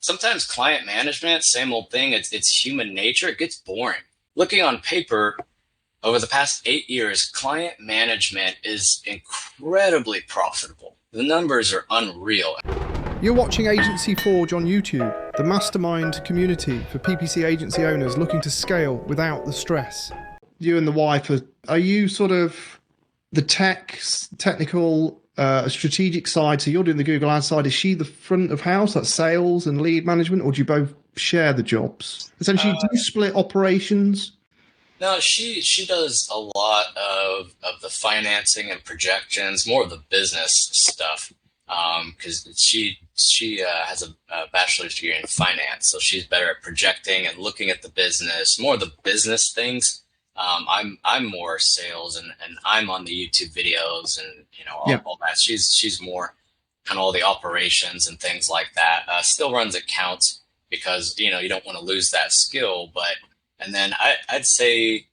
Sometimes client management, same old thing. It's human nature. It gets boring. Looking on paper, over the past 8 years, client management is incredibly profitable. The numbers are unreal. You're watching Agency Forge on YouTube, the mastermind community for PPC agency owners looking to scale without the stress. You and the wife, are you sort of the technical, strategic side? So you're doing the Google Ads side. Is she the front of house, that's sales and lead management, or do you both share the jobs? Essentially, do you split operations? No, she does a lot of the financing and projections, more of the business stuff. Because she has a bachelor's degree in finance, so she's better at projecting and looking at the business, more of the business things. I'm more sales, and I'm on the YouTube videos and all that. She's more kind of all the operations and things like that. Still runs accounts because you don't want to lose that skill, but. And then I'd say,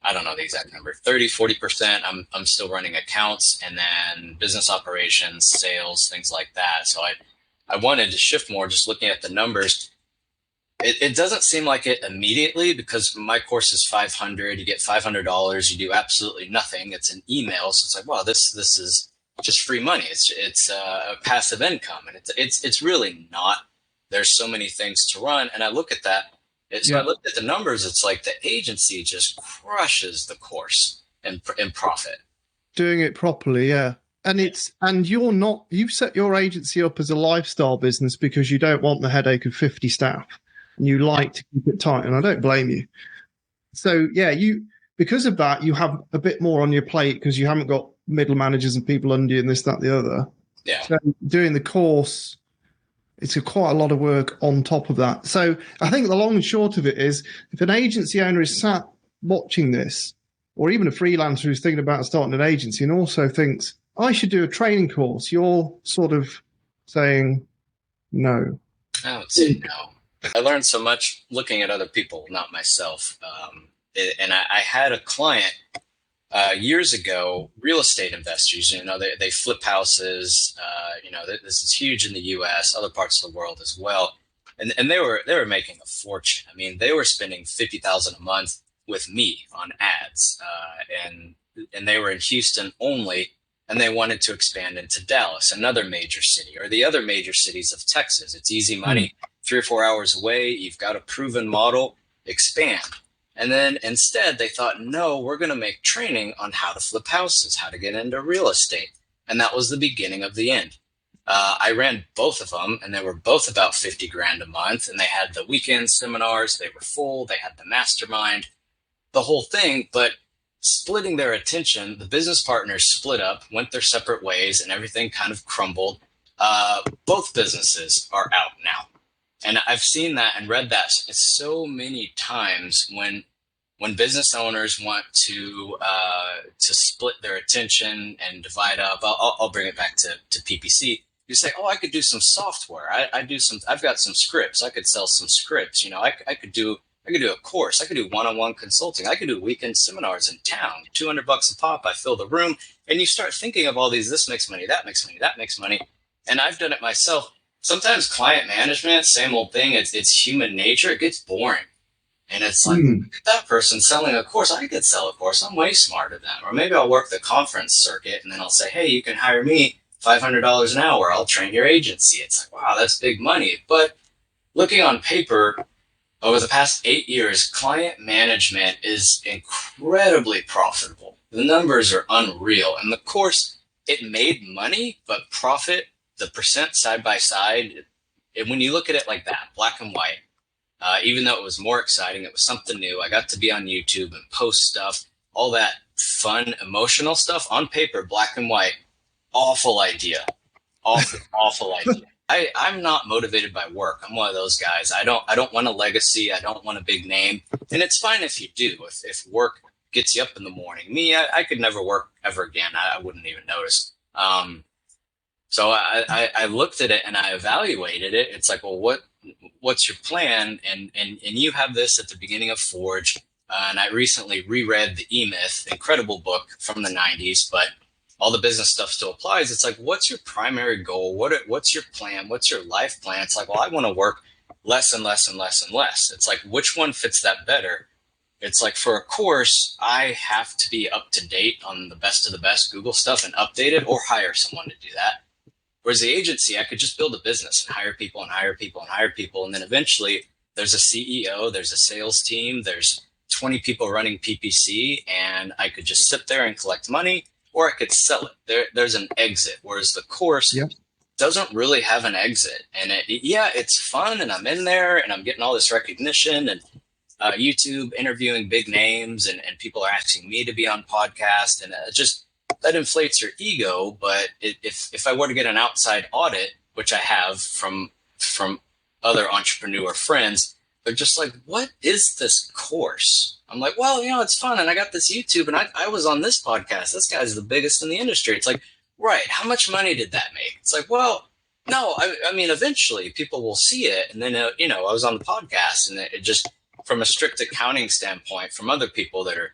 I don't know the exact number, 30-40%. I'm still running accounts, and then business operations, sales, things like that. So I wanted to shift more, just looking at the numbers. It doesn't seem like it immediately, because my course is $500. You get $500. You do absolutely nothing. It's an email, so it's like, wow, this is just free money. It's a passive income, and it's really not. There's so many things to run, and I look at that. So I looked at the numbers. It's like the agency just crushes the course in profit. Doing it properly, yeah. And you've set your agency up as a lifestyle business because you don't want the headache of 50 staff, and you like to keep it tight. And I don't blame you. So yeah, because of that, you have a bit more on your plate because you haven't got middle managers and people under you and this, that, the other. Yeah. So doing the course, it's quite a lot of work on top of that. So I think the long and short of it is, if an agency owner is sat watching this, or even a freelancer who's thinking about starting an agency and also thinks, I should do a training course, you're sort of saying no. I would say no. I learned so much looking at other people, not myself. And I had a client years ago, real estate investors, they flip houses. This is huge in the U.S., other parts of the world as well, and they were making a fortune. I mean, they were spending $50,000 a month with me on ads, and they were in Houston only, and they wanted to expand into Dallas, another major city, or the other major cities of Texas. It's easy money, 3 or 4 hours away. You've got a proven model. Expand. And then instead they thought, no, we're going to make training on how to flip houses, how to get into real estate. And that was the beginning of the end. I ran both of them, and they were both about $50,000 a month. And they had the weekend seminars. They were full. They had the mastermind, the whole thing. But splitting their attention, the business partners split up, went their separate ways, and everything kind of crumbled. Both businesses are out now. And I've seen that and read that so many times when business owners want to split their attention and divide up. I'll bring it back to PPC. You say, oh, I could do some software. I've got some scripts. I could sell some scripts. I could do a course. I could do one-on-one consulting. I could do weekend seminars in town, $200 a pop. I fill the room, and you start thinking of all these. This makes money. That makes money. That makes money. And I've done it myself. Sometimes client management, same old thing. It's human nature. It gets boring. And it's like, that person selling a course, I could sell a course. I'm way smarter than them. Or maybe I'll work the conference circuit, and then I'll say, hey, you can hire me $500 an hour. I'll train your agency. It's like, wow, that's big money. But looking on paper, over the past 8 years, client management is incredibly profitable. The numbers are unreal. And the course, it made money, but profit, the percent side by side, when you look at it like that, black and white, even though it was more exciting, it was something new. I got to be on YouTube and post stuff, all that fun, emotional stuff on paper, black and white. Awful idea. Awful idea. I'm not motivated by work. I'm one of those guys. I don't want a legacy. I don't want a big name. And it's fine if you do. If work gets you up in the morning. Me, I could never work ever again. I wouldn't even notice. So I looked at it and I evaluated it. It's like, well, what's your plan? And you have this at the beginning of Forge. And I recently reread the E-Myth, incredible book from the 90s, but all the business stuff still applies. It's like, what's your primary goal? What's your plan? What's your life plan? It's like, well, I want to work less and less and less and less. It's like, which one fits that better? It's like, for a course, I have to be up to date on the best of the best Google stuff and update it, or hire someone to do that. Whereas the agency, I could just build a business and hire people and hire people and hire people. And then eventually there's a CEO, there's a sales team, there's 20 people running PPC, and I could just sit there and collect money, or I could sell it. There's an exit. Whereas the course doesn't really have an exit. And it's fun, and I'm in there and I'm getting all this recognition, and YouTube interviewing big names, and people are asking me to be on podcasts, and just that inflates your ego. But if I were to get an outside audit, which I have from other entrepreneur friends, they're just like, what is this course? I'm like, well, it's fun, and I got this YouTube, and I was on this podcast. This guy's the biggest in the industry. It's like, right, how much money did that make? It's like, well, no, I mean, eventually people will see it. And then, I was on the podcast, and it just, from a strict accounting standpoint, from other people that are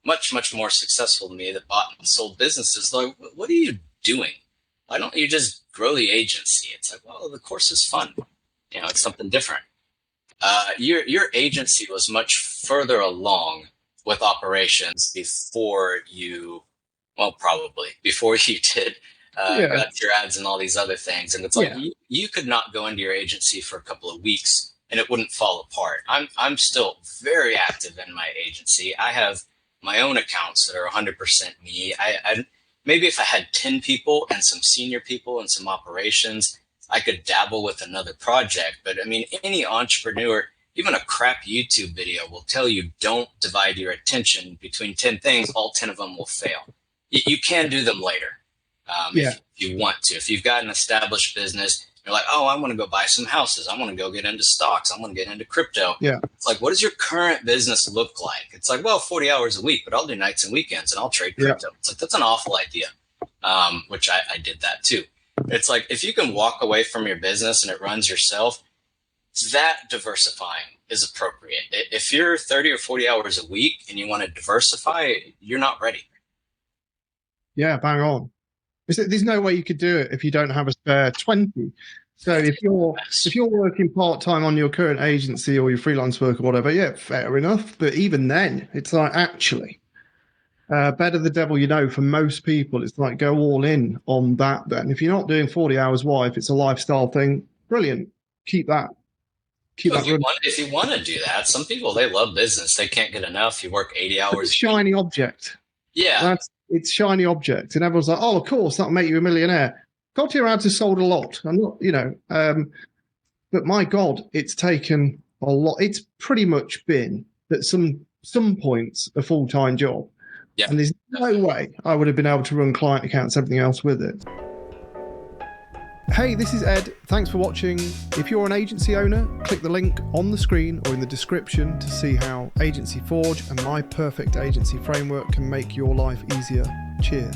much, much more successful than me, that bought and sold businesses, like, what are you doing? Why don't you just grow the agency? It's like, well, the course is fun. It's something different. Your agency was much further along with operations before you, well, probably before you did got your ads and all these other things. And it's like, you could not go into your agency for a couple of weeks and it wouldn't fall apart. I'm still very active in my agency. I have my own accounts that are 100% me. I maybe if I had 10 people and some senior people and some operations, I could dabble with another project. But I mean, any entrepreneur, even a crap YouTube video will tell you, don't divide your attention between 10 things. All 10 of them will fail. You can do them later if you want to. If you've got an established business, you're like, oh, I want to go buy some houses. I want to go get into stocks. I want to get into crypto. Yeah. It's like, what does your current business look like? It's like, well, 40 hours a week, but I'll do nights and weekends and I'll trade crypto. It's like, that's an awful idea, which I did that too. It's like, if you can walk away from your business and it runs yourself, that diversifying is appropriate. If you're 30 or 40 hours a week and you want to diversify, you're not ready. Yeah, bang on. There's no way you could do it if you don't have a spare 20. So if you're working part-time on your current agency or your freelance work or whatever, yeah, fair enough. But even then, it's like, actually, better the devil you know. For most people, it's like, go all in on that. Then if you're not doing 40 hours, why? If it's a lifestyle thing, brilliant. Keep that. If you want to do that, some people, they love business. They can't get enough. You work 80 hours. It's shiny object. Yeah. It's shiny object. And everyone's like, oh, of course, that'll make you a millionaire. Got your ads has sold a lot. I'm not, but my God, it's taken a lot. It's pretty much been at some points a full-time job. Yeah. And there's no way I would have been able to run client accounts, everything else with it. Hey, this is Ed. Thanks for watching. If you're an agency owner, click the link on the screen or in the description to see how Agency Forge and my perfect agency framework can make your life easier. Cheers.